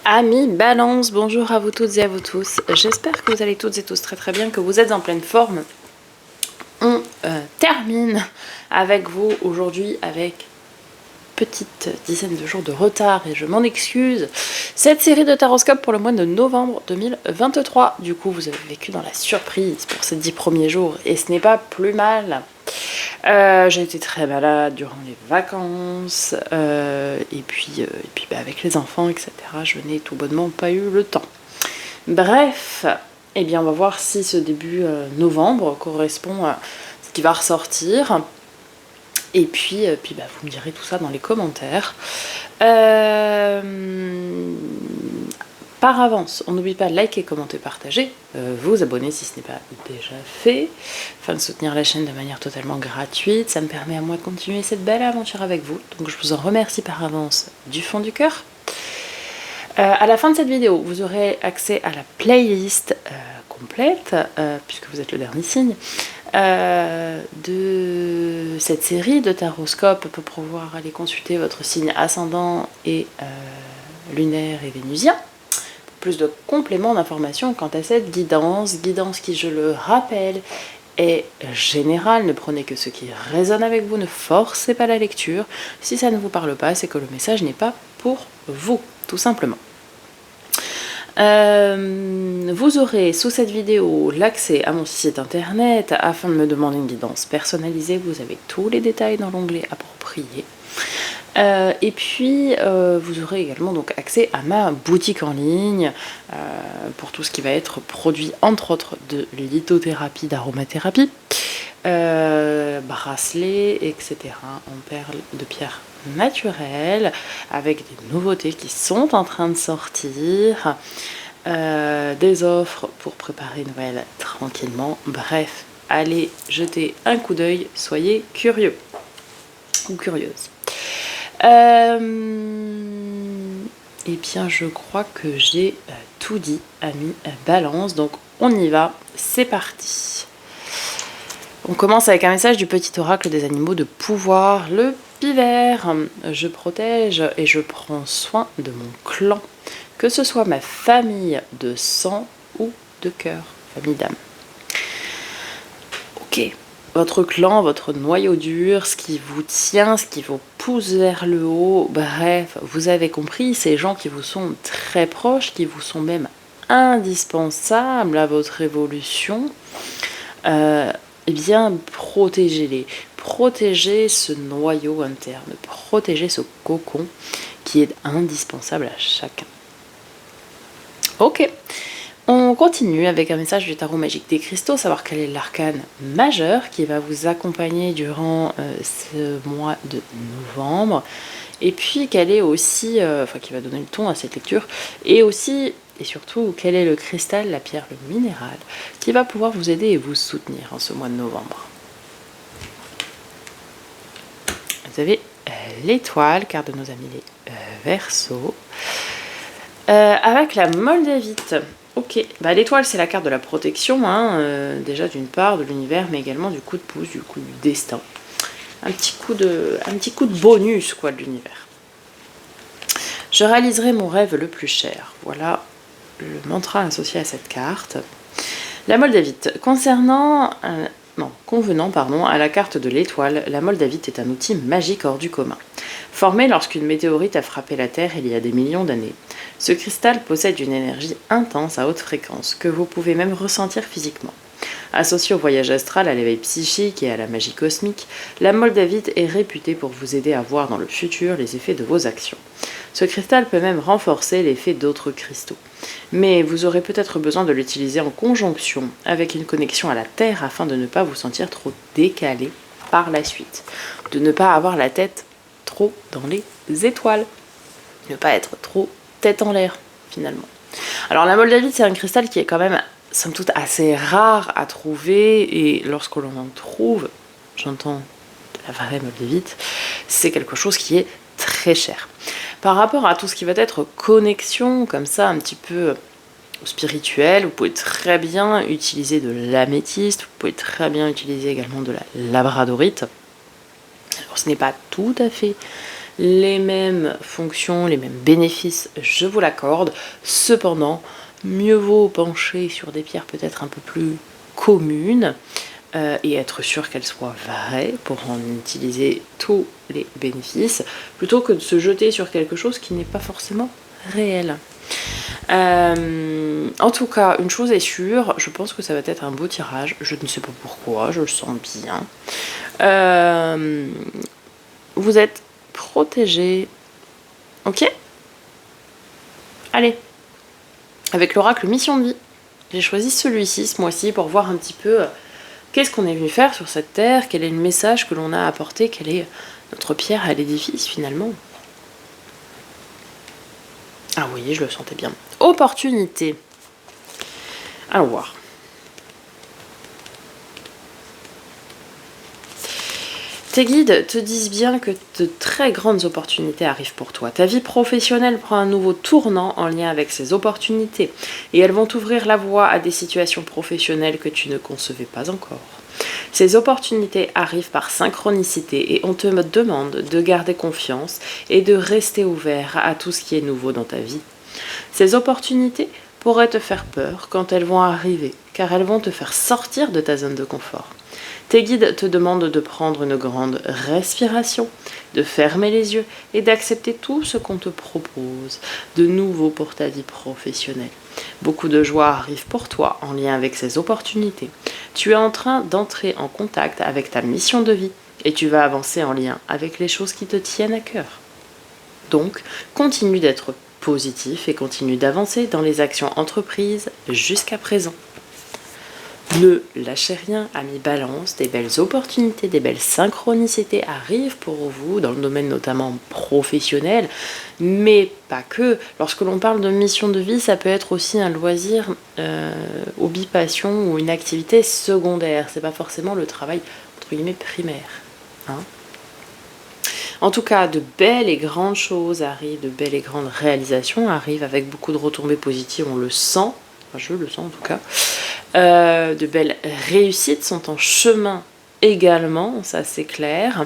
Amis Balance, bonjour à vous toutes et à vous tous. J'espère que vous allez toutes et tous très très bien, que vous êtes en pleine forme. On termine avec vous aujourd'hui avec petite dizaine de jours de retard et je m'en excuse. Cette série de taroscopes pour le mois de novembre 2023. Du coup, vous avez vécu dans la surprise pour ces 10 premiers jours et ce n'est pas plus mal. J'ai été très malade durant les vacances et puis avec les enfants, etc. Je n'ai tout bonnement pas eu le temps. Bref, eh bien on va voir si ce début novembre correspond à ce qui va ressortir. Et puis vous me direz tout ça dans les commentaires. Par avance, on n'oublie pas de liker, commenter, partager, vous abonner si ce n'est pas déjà fait, afin de soutenir la chaîne de manière totalement gratuite. Ça me permet à moi de continuer cette belle aventure avec vous. Donc je vous en remercie par avance du fond du cœur. À la fin de cette vidéo, vous aurez accès à la playlist complète, puisque vous êtes le dernier signe, de cette série de taroscopes pour pouvoir aller consulter votre signe ascendant et lunaire et vénusien. Plus de compléments d'informations quant à cette guidance qui, je le rappelle, est générale. Ne prenez que ce qui résonne avec vous, ne forcez pas la lecture. Si ça ne vous parle pas, c'est que le message n'est pas pour vous, tout simplement. Vous aurez sous cette vidéo l'accès à mon site internet afin de me demander une guidance personnalisée. Vous avez tous les détails dans l'onglet approprié. Et puis vous aurez également donc accès à ma boutique en ligne pour tout ce qui va être produit entre autres de lithothérapie, d'aromathérapie, bracelets, etc. en perles de pierre naturelle avec des nouveautés qui sont en train de sortir, des offres pour préparer Noël tranquillement. Bref, allez jeter un coup d'œil, soyez curieux ou curieuse. Eh bien, je crois que j'ai tout dit, amis Balance. Donc, on y va. C'est parti. On commence avec un message du petit oracle des animaux de pouvoir. Le pivert. Je protège et je prends soin de mon clan. Que ce soit ma famille de sang ou de cœur. Famille d'âme. Ok. Votre clan, votre noyau dur, ce qui vous tient, ce qui vous pousse vers le haut, bref, vous avez compris, ces gens qui vous sont très proches, qui vous sont même indispensables à votre évolution, eh bien, protégez-les. Protégez ce noyau interne, protégez ce cocon qui est indispensable à chacun. Ok. On continue avec un message du tarot magique des cristaux, savoir quel est l'arcane majeur qui va vous accompagner durant ce mois de novembre, et puis quel est aussi, qui va donner le ton à cette lecture, et aussi et surtout quel est le cristal, la pierre, le minéral, qui va pouvoir vous aider et vous soutenir en ce mois de novembre. Vous avez l'étoile, carte de nos amis les Verseaux, avec la moldavite. Ok, l'étoile c'est la carte de la protection, déjà d'une part de l'univers, mais également du coup de pouce, du coup du destin. Un petit coup de bonus quoi de l'univers. Je réaliserai mon rêve le plus cher. Voilà le mantra associé à cette carte. La moldavite. Convenant à la carte de l'étoile, la moldavite est un outil magique hors du commun. Formé lorsqu'une météorite a frappé la Terre il y a des millions d'années, ce cristal possède une énergie intense à haute fréquence que vous pouvez même ressentir physiquement. Associé au voyage astral, à l'éveil psychique et à la magie cosmique, la moldavite est réputée pour vous aider à voir dans le futur les effets de vos actions. Ce cristal peut même renforcer l'effet d'autres cristaux. Mais vous aurez peut-être besoin de l'utiliser en conjonction avec une connexion à la Terre afin de ne pas vous sentir trop décalé par la suite. De ne pas avoir la tête trop dans les étoiles. Ne pas être trop tête en l'air, finalement. Alors la moldavite, c'est un cristal qui est quand même, somme toute, assez rare à trouver. Et lorsque l'on en trouve, j'entends de la vraie moldavite, c'est quelque chose qui est très cher. Par rapport à tout ce qui va être connexion, comme ça, un petit peu spirituel, vous pouvez très bien utiliser de l'améthyste, vous pouvez très bien utiliser également de la labradorite. Alors ce n'est pas tout à fait les mêmes fonctions, les mêmes bénéfices, je vous l'accorde. Cependant, mieux vaut pencher sur des pierres peut-être un peu plus communes et être sûr qu'elles soient vraies pour en utiliser tous les bénéfices, plutôt que de se jeter sur quelque chose qui n'est pas forcément réel. En tout cas, une chose est sûre, je pense que ça va être un beau tirage. Je ne sais pas pourquoi, je le sens bien. Vous êtes protégés. Ok? Allez. Avec l'oracle Mission de Vie. J'ai choisi celui-ci ce mois-ci pour voir un petit peu qu'est-ce qu'on est venu faire sur cette terre, quel est le message que l'on a apporté, quelle est notre pierre à l'édifice finalement. Ah oui, je le sentais bien. Opportunité. Allons voir. Tes guides te disent bien que de très grandes opportunités arrivent pour toi. Ta vie professionnelle prend un nouveau tournant en lien avec ces opportunités et elles vont t'ouvrir la voie à des situations professionnelles que tu ne concevais pas encore. Ces opportunités arrivent par synchronicité et on te demande de garder confiance et de rester ouvert à tout ce qui est nouveau dans ta vie. Ces opportunités pourraient te faire peur quand elles vont arriver, car elles vont te faire sortir de ta zone de confort. Tes guides te demandent de prendre une grande respiration, de fermer les yeux et d'accepter tout ce qu'on te propose de nouveau pour ta vie professionnelle. Beaucoup de joie arrive pour toi en lien avec ces opportunités. Tu es en train d'entrer en contact avec ta mission de vie et tu vas avancer en lien avec les choses qui te tiennent à cœur. Donc, continue d'être positif et continue d'avancer dans les actions entreprises jusqu'à présent. Ne lâchez rien, amis Balance, des belles opportunités, des belles synchronicités arrivent pour vous, dans le domaine notamment professionnel, mais pas que. Lorsque l'on parle de mission de vie, ça peut être aussi un loisir, hobby-passion ou une activité secondaire. C'est pas forcément le travail, entre guillemets, primaire. Hein. En tout cas, de belles et grandes choses arrivent, de belles et grandes réalisations arrivent avec beaucoup de retombées positives, on le sent, enfin, je le sens en tout cas. De belles réussites sont en chemin également, ça c'est clair.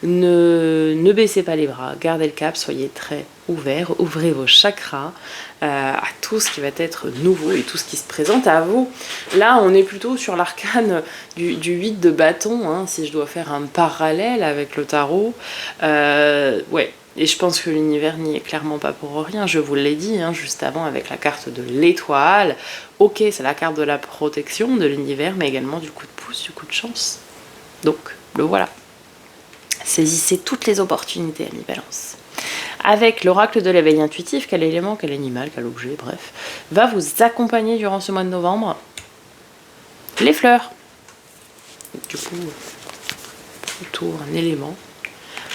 Ne baissez pas les bras, gardez le cap, soyez très ouverts, ouvrez vos chakras à tout ce qui va être nouveau et tout ce qui se présente à vous. Là, on est plutôt sur l'arcane du 8 de bâton, hein, si je dois faire un parallèle avec le tarot. Ouais. Et je pense que l'univers n'y est clairement pas pour rien, je vous l'ai dit hein, juste avant avec la carte de l'étoile. Ok, c'est la carte de la protection de l'univers, mais également du coup de pouce, du coup de chance. Donc, le voilà. Saisissez toutes les opportunités, amis Balance. Avec l'oracle de l'éveil intuitif, quel élément, quel animal, quel objet, bref, va vous accompagner durant ce mois de novembre. Les fleurs. Du coup, plutôt un élément,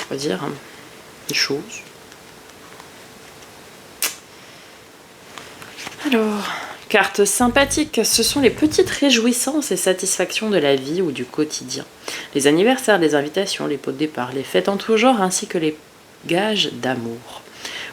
on va dire, une chose. Alors, carte sympathique, ce sont les petites réjouissances et satisfactions de la vie ou du quotidien. Les anniversaires, les invitations, les pots de départ, les fêtes en tout genre, ainsi que les gages d'amour.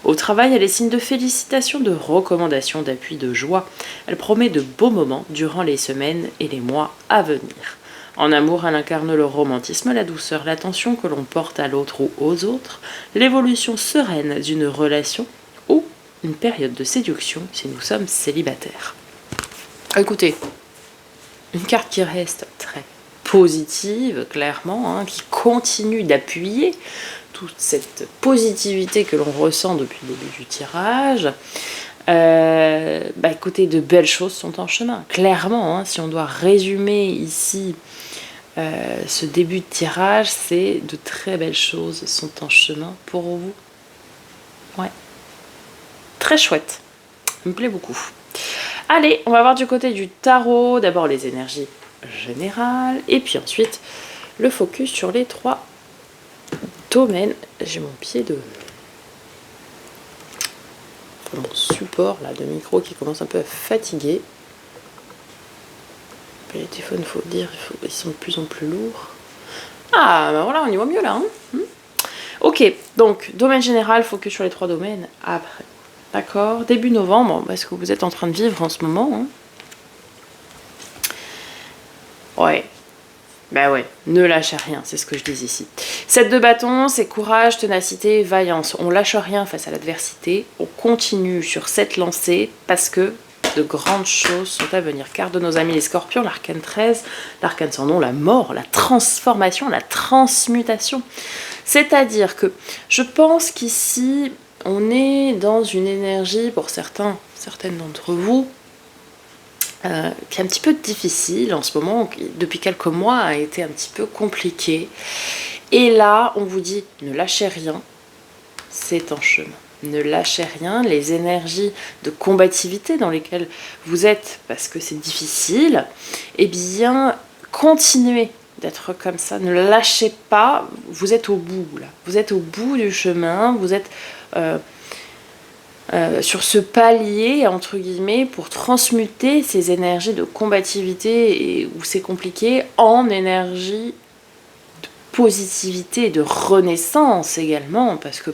Au travail, elle est signe de félicitations, de recommandations, d'appui, de joie. Elle promet de beaux moments durant les semaines et les mois à venir. En amour, elle incarne le romantisme, la douceur, l'attention que l'on porte à l'autre ou aux autres, l'évolution sereine d'une relation ou une période de séduction si nous sommes célibataires. Écoutez, une carte qui reste très positive, clairement, hein, qui continue d'appuyer toute cette positivité que l'on ressent depuis le début du tirage. Écoutez, de belles choses sont en chemin. Clairement, hein, si on doit résumer ici ce début de tirage, c'est de très belles choses sont en chemin pour vous. Ouais. Très chouette. Ça me plaît beaucoup. Allez, on va voir du côté du tarot. D'abord les énergies générales. Et puis ensuite, le focus sur les 3 domaines. J'ai mon pied de... mon support là, de micro qui commence un peu à fatiguer. Les téléphones, il faut dire, ils sont de plus en plus lourds. Ah, ben voilà, on y voit mieux là. Hein. Ok, donc, domaine général, focus sur les 3 domaines. Après, d'accord. Début novembre, ce que vous êtes en train de vivre en ce moment. Hein. Ouais. Bah ouais, ne lâchez rien, c'est ce que je dis ici. 7 de bâton, c'est courage, ténacité, vaillance. On lâche rien face à l'adversité, on continue sur cette lancée parce que de grandes choses sont à venir. Carte de nos amis les scorpions, l'arcane 13, l'arcane sans nom, la mort, la transformation, la transmutation. C'est-à-dire que je pense qu'ici, on est dans une énergie, pour certaines d'entre vous, qui est un petit peu difficile en ce moment, qui, depuis quelques mois, a été un petit peu compliqué. Et là, on vous dit, ne lâchez rien, c'est en chemin. Ne lâchez rien, les énergies de combativité dans lesquelles vous êtes, parce que c'est difficile, eh bien, continuez d'être comme ça, ne lâchez pas, vous êtes au bout, là. Vous êtes au bout du chemin, vous êtes... sur ce palier, entre guillemets, pour transmuter ces énergies de combativité et où c'est compliqué en énergie de positivité, de renaissance également, parce que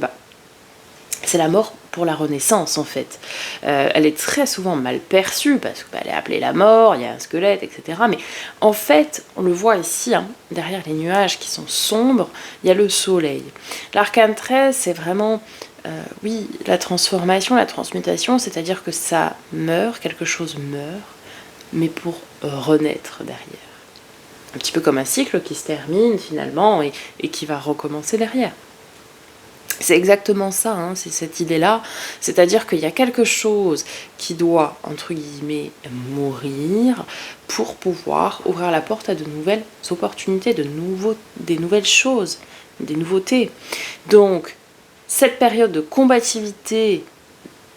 c'est la mort pour la renaissance en fait. Elle est très souvent mal perçue parce qu'elle est appelée la mort, il y a un squelette, etc. Mais en fait, on le voit ici, hein, derrière les nuages qui sont sombres, il y a le soleil. L'arcane 13, c'est vraiment... oui, la transformation, la transmutation, c'est-à-dire que ça meurt, quelque chose meurt, mais pour renaître derrière. Un petit peu comme un cycle qui se termine finalement et qui va recommencer derrière. C'est exactement ça, hein, c'est cette idée-là, c'est-à-dire qu'il y a quelque chose qui doit, entre guillemets, mourir pour pouvoir ouvrir la porte à de nouvelles opportunités, des nouvelles choses, des nouveautés. Donc, cette période de combativité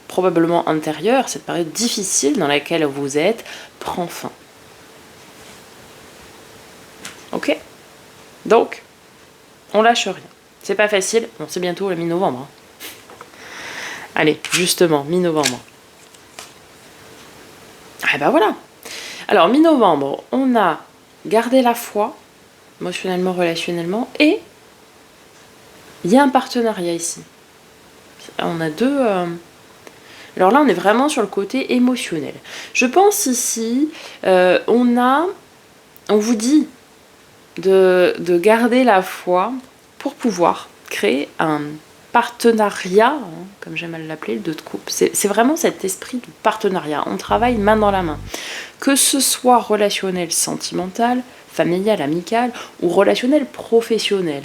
probablement intérieure, cette période difficile dans laquelle vous êtes, prend fin. Ok ? Donc, on lâche rien. C'est pas facile, bon, c'est bientôt la mi-novembre. Hein. Allez, justement, mi-novembre. Ah ben voilà. Alors, mi-novembre, on a gardé la foi, émotionnellement, relationnellement, et il y a un partenariat ici. On a deux... Alors là, on est vraiment sur le côté émotionnel. Je pense ici, on vous dit de garder la foi pour pouvoir créer un partenariat, hein, comme j'aime à l'appeler, le 2 de coupe. C'est vraiment cet esprit de partenariat. On travaille main dans la main. Que ce soit relationnel, sentimental, familial, amical ou relationnel, professionnel.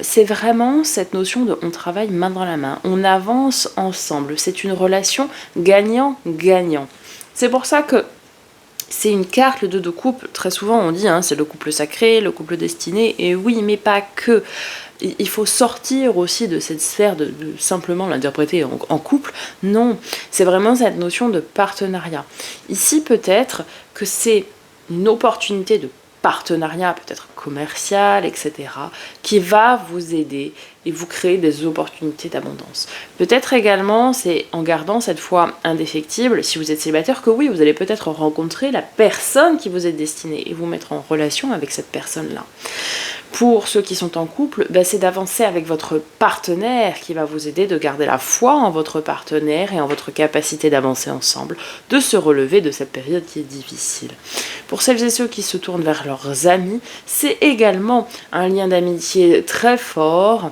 C'est vraiment cette notion de on travaille main dans la main, on avance ensemble, c'est une relation gagnant-gagnant. C'est pour ça que c'est une carte, le 2 de couple, très souvent on dit, hein, c'est le couple sacré, le couple destiné, et oui, mais pas que. Il faut sortir aussi de cette sphère de simplement l'interpréter en couple. Non, c'est vraiment cette notion de partenariat. Ici, peut-être que c'est une opportunité de partenariat, peut-être commercial, etc., qui va vous aider et vous créer des opportunités d'abondance. Peut-être également, c'est en gardant cette foi indéfectible, si vous êtes célibataire, que oui, vous allez peut-être rencontrer la personne qui vous est destinée et vous mettre en relation avec cette personne-là. Pour ceux qui sont en couple, c'est d'avancer avec votre partenaire qui va vous aider de garder la foi en votre partenaire et en votre capacité d'avancer ensemble, de se relever de cette période qui est difficile. Pour celles et ceux qui se tournent vers leurs amis, c'est également un lien d'amitié très fort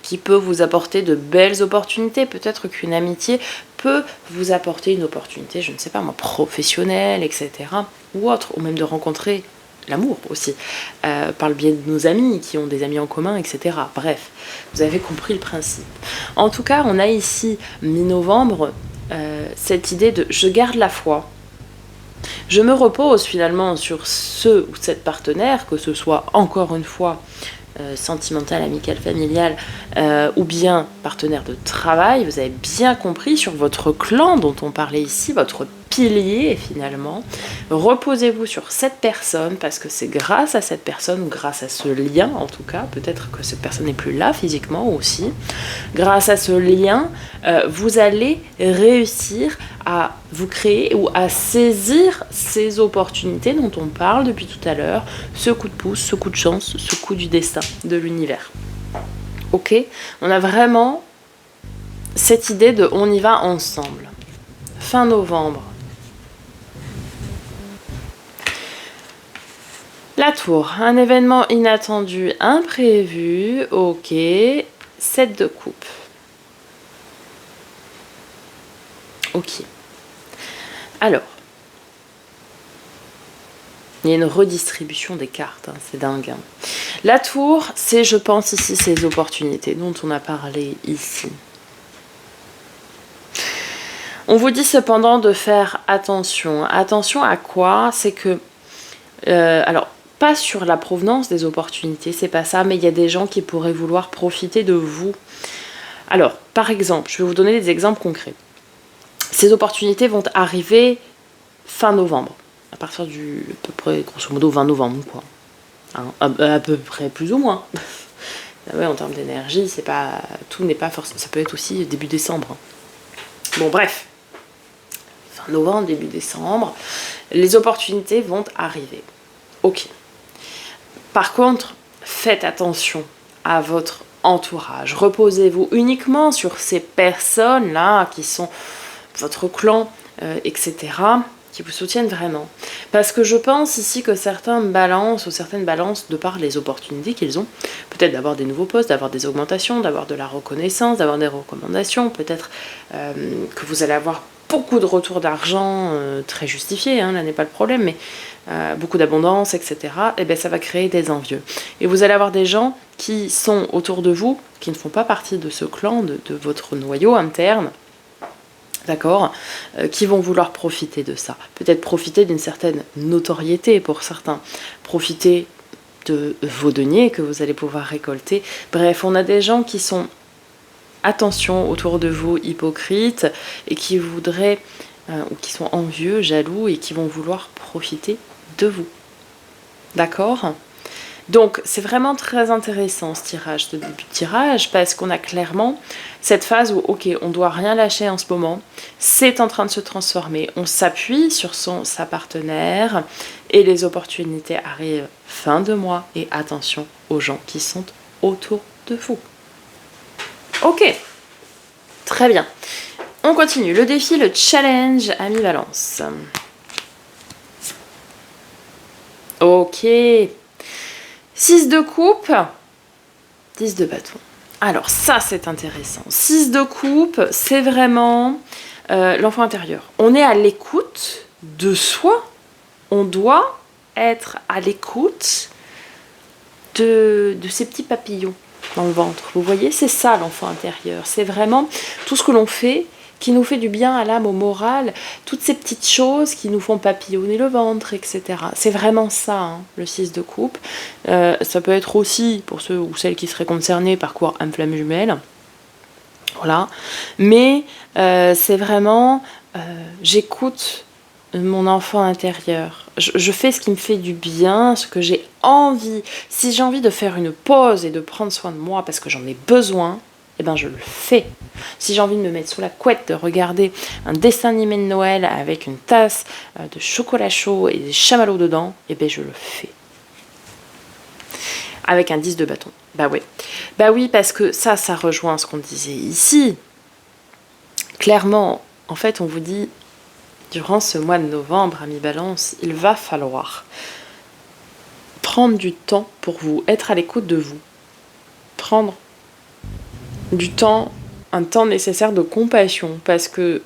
qui peut vous apporter de belles opportunités. Peut-être qu'une amitié peut vous apporter une opportunité, je ne sais pas moi, professionnelle, etc. ou autre, ou même de rencontrer l'amour aussi, par le biais de nos amis qui ont des amis en commun, etc. Bref, vous avez compris le principe. En tout cas, on a ici, mi-novembre, cette idée de « je garde la foi ». Je me repose finalement sur ce ou cette partenaire, que ce soit encore une fois sentimental, amical, familial, ou bien partenaire de travail. Vous avez bien compris sur votre clan dont on parlait ici, votre pilier finalement. Reposez-vous sur cette personne parce que c'est grâce à cette personne ou grâce à ce lien en tout cas, peut-être que cette personne n'est plus là physiquement aussi, grâce à ce lien, vous allez réussir à vous créer ou à saisir ces opportunités dont on parle depuis tout à l'heure, ce coup de pouce, ce coup de chance, ce coup du destin de l'univers. Ok ? On a vraiment cette idée de on y va ensemble. Fin novembre. La tour, un événement inattendu, imprévu, ok. 7 de coupe. Ok. Alors, il y a une redistribution des cartes, hein, c'est dingue. Hein. La tour, c'est, je pense, ici, ces opportunités dont on a parlé ici. On vous dit cependant de faire attention. Attention à quoi? C'est que... alors, pas sur la provenance des opportunités, c'est pas ça, mais il y a des gens qui pourraient vouloir profiter de vous. Alors, par exemple, je vais vous donner des exemples concrets. Ces opportunités vont arriver fin novembre, à partir du, à peu près, grosso modo, 20 novembre, quoi. Hein, à peu près, plus ou moins. Ouais, en termes d'énergie, c'est pas, tout n'est pas forcément, ça peut être aussi début décembre. Hein. Bon, bref. Fin novembre, début décembre, les opportunités vont arriver. Ok. Par contre, faites attention à votre entourage. Reposez-vous uniquement sur ces personnes-là qui sont votre clan, etc., qui vous soutiennent vraiment. Parce que je pense ici que certains balancent ou certaines balancent de par les opportunités qu'ils ont, peut-être d'avoir des nouveaux postes, d'avoir des augmentations, d'avoir de la reconnaissance, d'avoir des recommandations, peut-être que vous allez avoir beaucoup de retours d'argent très justifiés, hein, là n'est pas le problème, mais beaucoup d'abondance, etc., et bien ça va créer des envieux. Et vous allez avoir des gens qui sont autour de vous, qui ne font pas partie de ce clan, de votre noyau interne, d'accord, qui vont vouloir profiter de ça. Peut-être profiter d'une certaine notoriété pour certains, profiter de vos deniers que vous allez pouvoir récolter. Bref, on a des gens qui sont, attention, autour de vous, hypocrites, et qui voudraient, ou qui sont envieux, jaloux, et qui vont vouloir profiter de vous. D'accord ? Donc, c'est vraiment très intéressant ce tirage, ce début de tirage, parce qu'on a clairement cette phase où, ok, on ne doit rien lâcher en ce moment, c'est en train de se transformer, on s'appuie sur sa partenaire, et les opportunités arrivent fin de mois, et attention aux gens qui sont autour de vous. Ok, très bien. On continue, le défi, le challenge, Ami Balance. Ok. 6 de coupe, 10 de bâton. Alors ça c'est intéressant. 6 de coupe, c'est vraiment l'enfant intérieur. On est à l'écoute de soi. On doit être à l'écoute de ces petits papillons dans le ventre. Vous voyez, c'est ça l'enfant intérieur. C'est vraiment tout ce que l'on fait qui nous fait du bien à l'âme, au moral, toutes ces petites choses qui nous font papillonner le ventre, etc. C'est vraiment ça, hein, le 6 de coupe. Ça peut être aussi, pour ceux ou celles qui seraient concernés par quoi âme flamme jumelle, voilà. Mais c'est vraiment, j'écoute mon enfant intérieur. Je fais ce qui me fait du bien, ce que j'ai envie. Si j'ai envie de faire une pause et de prendre soin de moi parce que j'en ai besoin, eh ben je le fais. Si j'ai envie de me mettre sous la couette, de regarder un dessin animé de Noël avec une tasse de chocolat chaud et des chamallows dedans, eh ben je le fais. Avec un 10 de bâton. Bah ouais. Bah oui, parce que ça rejoint ce qu'on disait ici. Clairement, en fait, on vous dit, durant ce mois de novembre, Ami Balance, il va falloir prendre du temps pour vous, être à l'écoute de vous. Prendre du temps, un temps nécessaire de compassion, parce que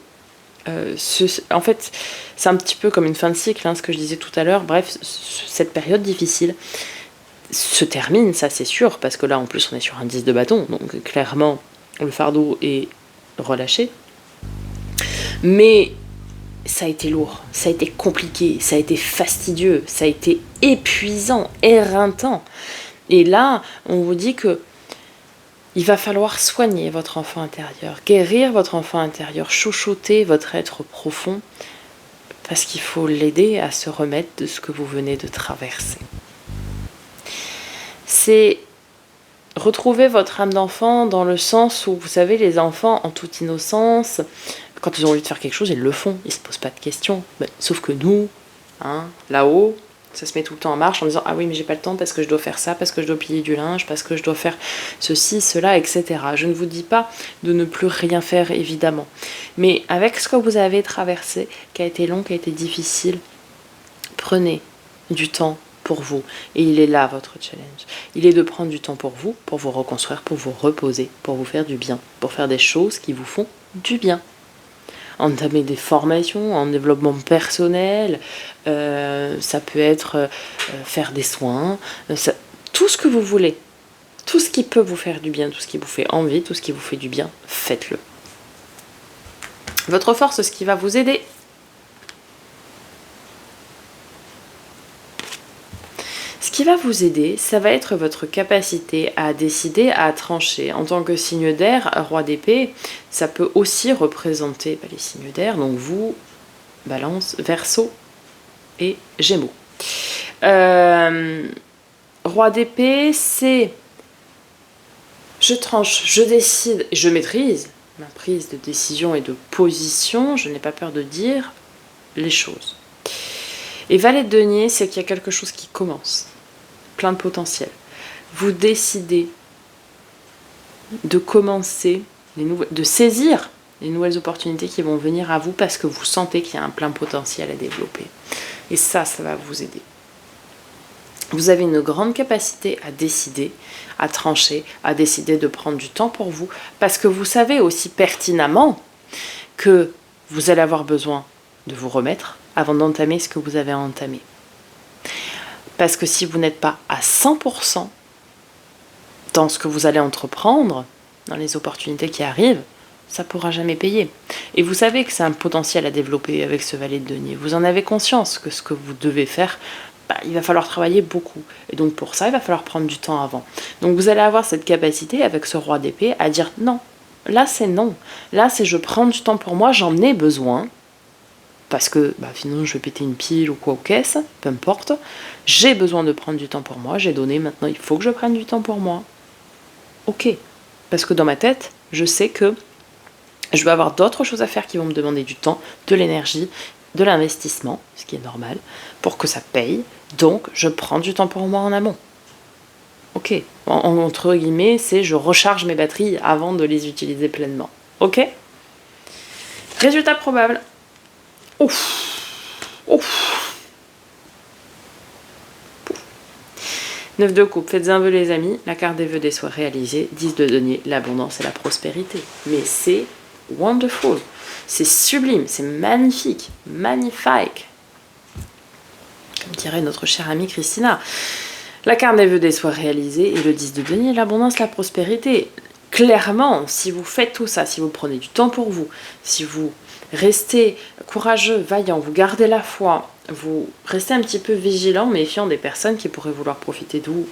en fait c'est un petit peu comme une fin de cycle, hein, ce que je disais tout à l'heure. Bref, cette période difficile se termine, ça c'est sûr, parce que là en plus on est sur un 10 de bâton, donc clairement le fardeau est relâché, mais ça a été lourd, ça a été compliqué, ça a été fastidieux, ça a été épuisant, éreintant, et là on vous dit que il va falloir soigner votre enfant intérieur, guérir votre enfant intérieur, chouchouter votre être profond, parce qu'il faut l'aider à se remettre de ce que vous venez de traverser. C'est retrouver votre âme d'enfant dans le sens où, vous savez, les enfants, en toute innocence, quand ils ont envie de faire quelque chose, ils le font, ils ne se posent pas de questions. Sauf que nous, hein, là-haut, ça se met tout le temps en marche en disant « Ah oui, mais j'ai pas le temps parce que je dois faire ça, parce que je dois plier du linge, parce que je dois faire ceci, cela, etc. » Je ne vous dis pas de ne plus rien faire, évidemment. Mais avec ce que vous avez traversé, qui a été long, qui a été difficile, prenez du temps pour vous. Et il est là, votre challenge. Il est de prendre du temps pour vous reconstruire, pour vous reposer, pour vous faire du bien, pour faire des choses qui vous font du bien. Entamer des formations en développement personnel, ça peut être faire des soins, tout ce que vous voulez. Tout ce qui peut vous faire du bien, tout ce qui vous fait envie, tout ce qui vous fait du bien, faites-le. Votre force, ce qui va vous aider. Ce qui va vous aider, ça va être votre capacité à décider, à trancher. En tant que signe d'air, roi d'épée, ça peut aussi représenter les signes d'air, donc vous, Balance, Verseau et Gémeaux. Roi d'épée, c'est je tranche, je décide, je maîtrise ma prise de décision et de position, je n'ai pas peur de dire les choses. Et valet de denier, c'est qu'il y a quelque chose qui commence, plein de potentiel. Vous décidez de commencer, de saisir les nouvelles opportunités qui vont venir à vous parce que vous sentez qu'il y a un plein potentiel à développer. Et ça va vous aider. Vous avez une grande capacité à décider, à trancher, à décider de prendre du temps pour vous, parce que vous savez aussi pertinemment que vous allez avoir besoin de vous remettre avant d'entamer ce que vous avez à entamer. Parce que si vous n'êtes pas à 100% dans ce que vous allez entreprendre, dans les opportunités qui arrivent, ça ne pourra jamais payer. Et vous savez que c'est un potentiel à développer avec ce valet de denier. Vous en avez conscience que ce que vous devez faire, il va falloir travailler beaucoup. Et donc pour ça, il va falloir prendre du temps avant. Donc vous allez avoir cette capacité avec ce roi d'épée à dire non. Là, c'est non. Là, c'est je prends du temps pour moi, j'en ai besoin. Parce que sinon, je vais péter une pile ou quoi aux caisses, peu importe. J'ai besoin de prendre du temps pour moi. J'ai donné, maintenant, il faut que je prenne du temps pour moi. Ok. Parce que dans ma tête, je sais que je vais avoir d'autres choses à faire qui vont me demander du temps, de l'énergie, de l'investissement, ce qui est normal, pour que ça paye. Donc, je prends du temps pour moi en amont. Ok. Entre guillemets, c'est je recharge mes batteries avant de les utiliser pleinement. Ok. Résultat probable. Ouf. 9 de coupe, faites un vœu les amis, la carte des vœux des soins réalisés, 10 de denier, l'abondance et la prospérité. Mais c'est wonderful, c'est sublime, c'est magnifique, magnifique. Comme dirait notre chère amie Christina. La carte des vœux des soins réalisés et le 10 de denier, l'abondance, la prospérité. Clairement, si vous faites tout ça, si vous prenez du temps pour vous, si vous restez courageux, vaillant, vous gardez la foi, vous restez un petit peu vigilant, méfiant des personnes qui pourraient vouloir profiter de vous,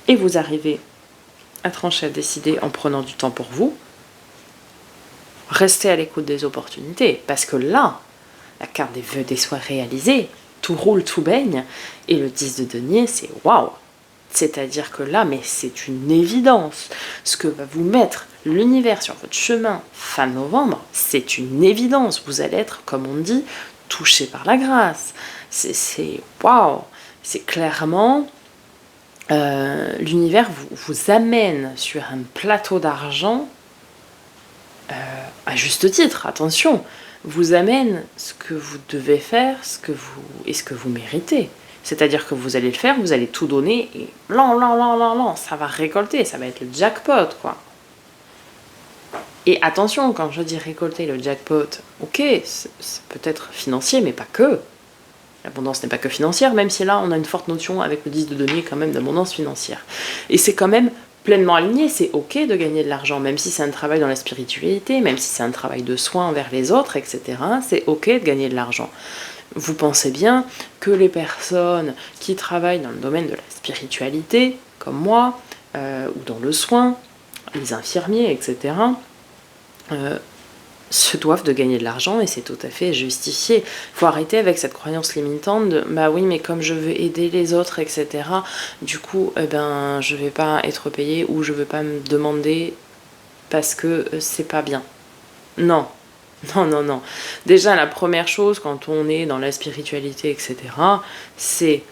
et vous arrivez à trancher, à décider en prenant du temps pour vous, restez à l'écoute des opportunités, parce que là, la carte des vœux des soins réalisés, tout roule, tout baigne, et le 10 de denier, c'est waouh. C'est-à-dire que là, mais c'est une évidence. Ce que va vous mettre l'univers sur votre chemin fin novembre, c'est une évidence. Vous allez être, comme on dit, touché par la grâce. C'est waouh. C'est clairement l'univers vous amène sur un plateau d'argent à juste titre. Attention, vous amène ce que vous devez faire, ce que vous méritez. C'est-à-dire que vous allez le faire, vous allez tout donner et ça va récolter, ça va être le jackpot, quoi. Et attention, quand je dis récolter le jackpot, ok, c'est peut-être financier, mais pas que. L'abondance n'est pas que financière, même si là, on a une forte notion avec le 10 de denier quand même d'abondance financière. Et c'est quand même pleinement aligné, c'est ok de gagner de l'argent, même si c'est un travail dans la spiritualité, même si c'est un travail de soin envers les autres, etc. C'est ok de gagner de l'argent. Vous pensez bien que les personnes qui travaillent dans le domaine de la spiritualité, comme moi, ou dans le soin, les infirmiers, etc., se doivent de gagner de l'argent et c'est tout à fait justifié. Il faut arrêter avec cette croyance limitante de bah oui, mais comme je veux aider les autres, etc., du coup, je vais pas être payé ou je veux pas me demander parce que c'est pas bien. Non. Non. Déjà, la première chose, quand on est dans la spiritualité, etc., c'est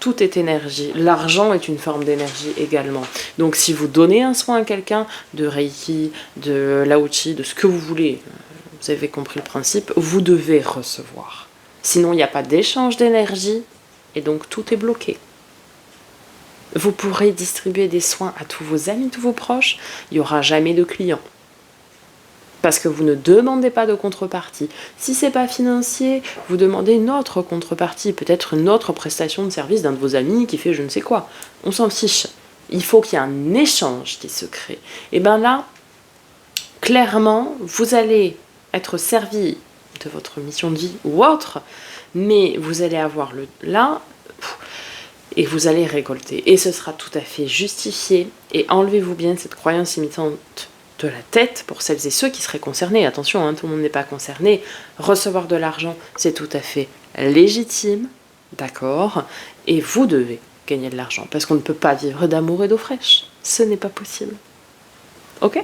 tout est énergie. L'argent est une forme d'énergie également. Donc, si vous donnez un soin à quelqu'un, de Reiki, de Lao-Chi, de ce que vous voulez, vous avez compris le principe, vous devez recevoir. Sinon, il n'y a pas d'échange d'énergie et donc tout est bloqué. Vous pourrez distribuer des soins à tous vos amis, tous vos proches. Il n'y aura jamais de clients. Parce que vous ne demandez pas de contrepartie. Si ce n'est pas financier, vous demandez une autre contrepartie, peut-être une autre prestation de service d'un de vos amis qui fait je ne sais quoi. On s'en fiche. Il faut qu'il y ait un échange qui se crée. Et bien là, clairement, vous allez être servi de votre mission de vie ou autre, mais vous allez avoir le là et vous allez récolter. Et ce sera tout à fait justifié. Et enlevez-vous bien cette croyance limitante de la tête pour celles et ceux qui seraient concernés. Attention, tout le monde n'est pas concerné. Recevoir de l'argent, c'est tout à fait légitime, d'accord? Et vous devez gagner de l'argent, parce qu'on ne peut pas vivre d'amour et d'eau fraîche. Ce n'est pas possible. Ok?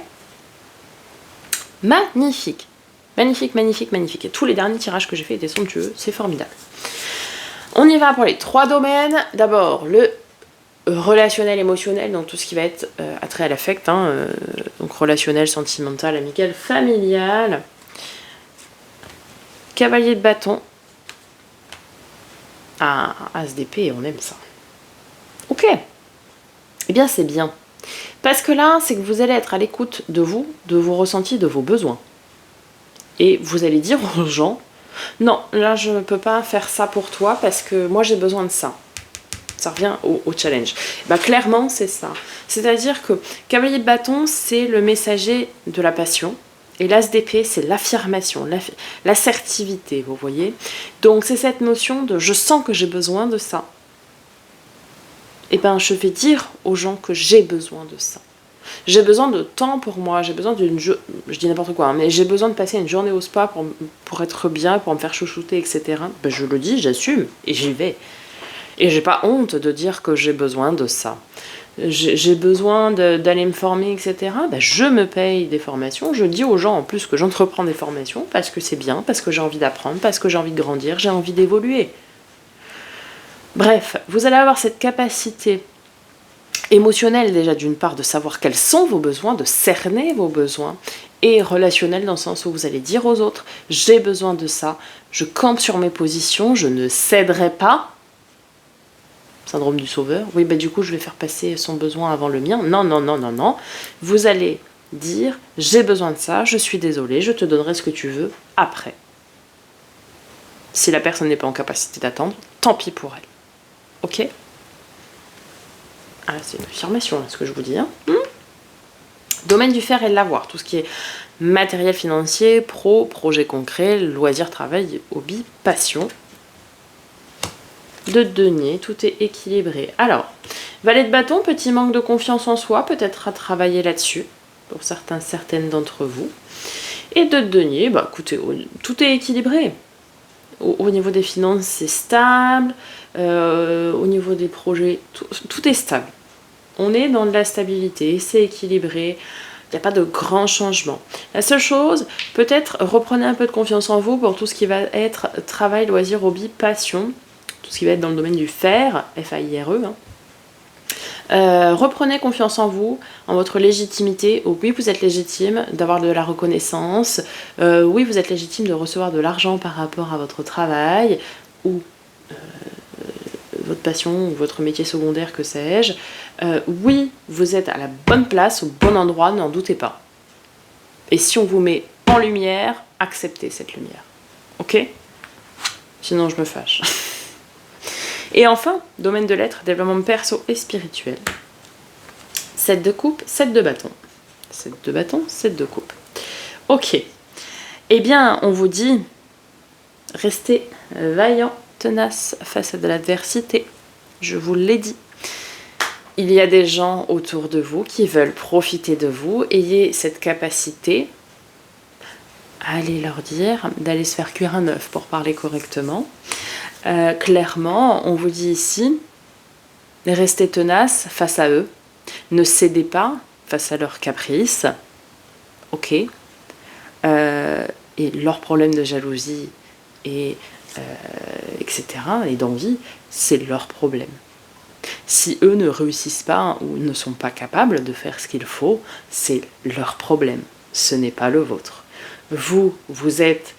Magnifique. Magnifique, magnifique, magnifique. Et tous les derniers tirages que j'ai fait étaient somptueux, c'est formidable. On y va pour les 3 domaines. D'abord, le relationnel, émotionnel, donc tout ce qui va être attrait à l'affect, donc relationnel, sentimental, amical, familial. Cavalier de bâton. Ah, As d'épée, on aime ça. Ok. Eh bien, c'est bien. Parce que là, c'est que vous allez être à l'écoute de vous, de vos ressentis, de vos besoins. Et vous allez dire aux gens, non, là, je ne peux pas faire ça pour toi parce que moi, j'ai besoin de ça. Ça revient au challenge. Bah, clairement, c'est ça. C'est-à-dire que cavalier de bâton, c'est le messager de la passion. Et l'as d'épée, c'est l'affirmation, l'assertivité, vous voyez. Donc, c'est cette notion de « je sens que j'ai besoin de ça ». Et bien, je vais dire aux gens que j'ai besoin de ça. J'ai besoin de temps pour moi, j'ai besoin d'une... Je dis n'importe quoi, mais j'ai besoin de passer une journée au spa pour être bien, pour me faire chouchouter, etc. Ben, je le dis, j'assume, et j'y vais. Et j'ai pas honte de dire que j'ai besoin de ça. J'ai besoin d'aller me former, etc. Ben, je me paye des formations. Je dis aux gens en plus que j'entreprends des formations parce que c'est bien, parce que j'ai envie d'apprendre, parce que j'ai envie de grandir, j'ai envie d'évoluer. Bref, vous allez avoir cette capacité émotionnelle déjà d'une part de savoir quels sont vos besoins, de cerner vos besoins, et relationnelle dans le sens où vous allez dire aux autres « j'ai besoin de ça, je campe sur mes positions, je ne céderai pas ». Syndrome du sauveur. Oui, du coup, je vais faire passer son besoin avant le mien. Non, non, non, non, non. Vous allez dire « j'ai besoin de ça, je suis désolée, je te donnerai ce que tu veux après ». Si la personne n'est pas en capacité d'attendre, tant pis pour elle. Ok ? Ah, c'est une affirmation, ce que je vous dis. Domaine du faire et de l'avoir. Tout ce qui est matériel financier, projet concret, loisir, travail, hobby, passion. De denier, tout est équilibré. Alors, valet de bâton, petit manque de confiance en soi, peut-être à travailler là-dessus, pour certaines d'entre vous. Et de denier, écoutez, tout est équilibré. Au niveau des finances, c'est stable. Au niveau des projets, tout est stable. On est dans de la stabilité, c'est équilibré. Il n'y a pas de grands changements. La seule chose, peut-être reprenez un peu de confiance en vous pour tout ce qui va être travail, loisir, hobby, passion. Tout ce qui va être dans le domaine du faire, F-A-I-R-E. Reprenez confiance en vous, en votre légitimité. Oui, vous êtes légitime d'avoir de la reconnaissance. Oui, vous êtes légitime de recevoir de l'argent par rapport à votre travail ou votre passion ou votre métier secondaire, que sais-je. Oui, vous êtes à la bonne place, au bon endroit, n'en doutez pas. Et si on vous met en lumière, acceptez cette lumière. Ok ? Sinon, je me fâche. Et enfin, domaine de l'être, développement perso et spirituel. 7 de coupe, 7 de bâton. 7 de bâton, 7 de coupe. Ok. Eh bien, on vous dit, restez vaillant, tenace face à de l'adversité. Je vous l'ai dit. Il y a des gens autour de vous qui veulent profiter de vous. Ayez cette capacité à aller leur dire d'aller se faire cuire un œuf pour parler correctement. Clairement, on vous dit ici, restez tenace face à eux. Ne cédez pas face à leurs caprices. Ok. Et leurs problèmes de jalousie et etc. et d'envie, c'est leur problème. Si eux ne réussissent pas ou ne sont pas capables de faire ce qu'il faut, c'est leur problème. Ce n'est pas le vôtre. Vous êtes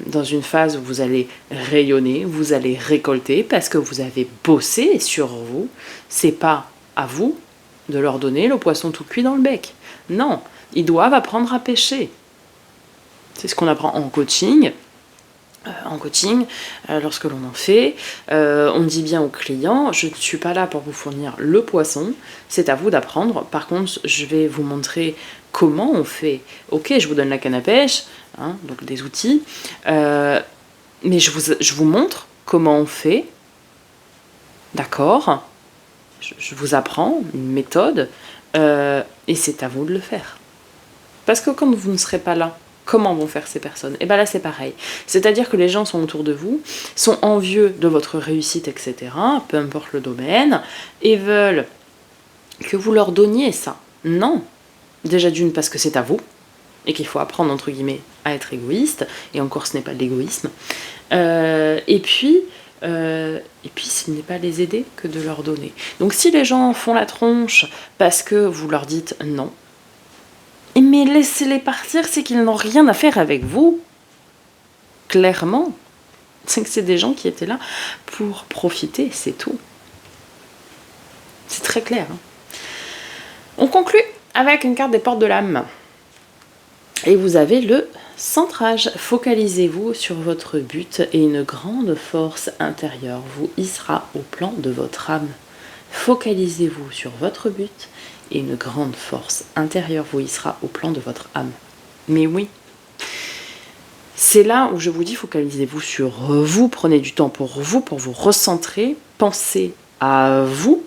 dans une phase où vous allez rayonner, vous allez récolter parce que vous avez bossé sur vous. C'est pas à vous de leur donner le poisson tout cuit dans le bec. Non, ils doivent apprendre à pêcher. C'est ce qu'on apprend en coaching. Lorsque l'on en fait, on dit bien au client, je ne suis pas là pour vous fournir le poisson, c'est à vous d'apprendre. Par contre, je vais vous montrer comment on fait. Ok, je vous donne la canne à pêche, hein, donc des outils, mais je vous montre comment on fait, d'accord? Je vous apprends une méthode, et c'est à vous de le faire. Parce que quand vous ne serez pas là, comment vont faire ces personnes? Et bien là c'est pareil. C'est-à-dire que les gens sont autour de vous, sont envieux de votre réussite, etc., peu importe le domaine, et veulent que vous leur donniez ça. Non. Déjà d'une parce que c'est à vous, et qu'il faut apprendre entre guillemets à être égoïste, et encore ce n'est pas de l'égoïsme. Et puis ce n'est pas les aider que de leur donner. Donc si les gens font la tronche parce que vous leur dites non, mais laissez-les partir, c'est qu'ils n'ont rien à faire avec vous. Clairement. C'est que c'est des gens qui étaient là pour profiter, c'est tout. C'est très clair. Hein. On conclut avec une carte des portes de l'âme. Et vous avez le centrage. Focalisez-vous sur votre but et une grande force intérieure vous hissera au plan de votre âme. Focalisez-vous sur votre but et une grande force intérieure vous hissera au plan de votre âme. Mais oui, c'est là où je vous dis, focalisez-vous sur vous, prenez du temps pour vous recentrer, pensez à vous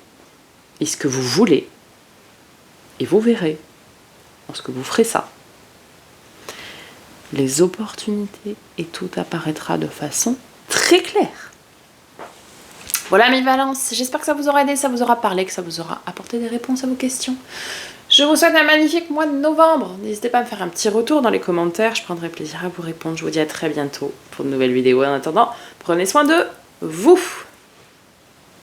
et ce que vous voulez. Et vous verrez, lorsque vous ferez ça, les opportunités et tout apparaîtra de façon très claire. Voilà mes balances, j'espère que ça vous aura aidé, ça vous aura parlé, que ça vous aura apporté des réponses à vos questions. Je vous souhaite un magnifique mois de novembre. N'hésitez pas à me faire un petit retour dans les commentaires, je prendrai plaisir à vous répondre. Je vous dis à très bientôt pour de nouvelles vidéos. En attendant, prenez soin de vous.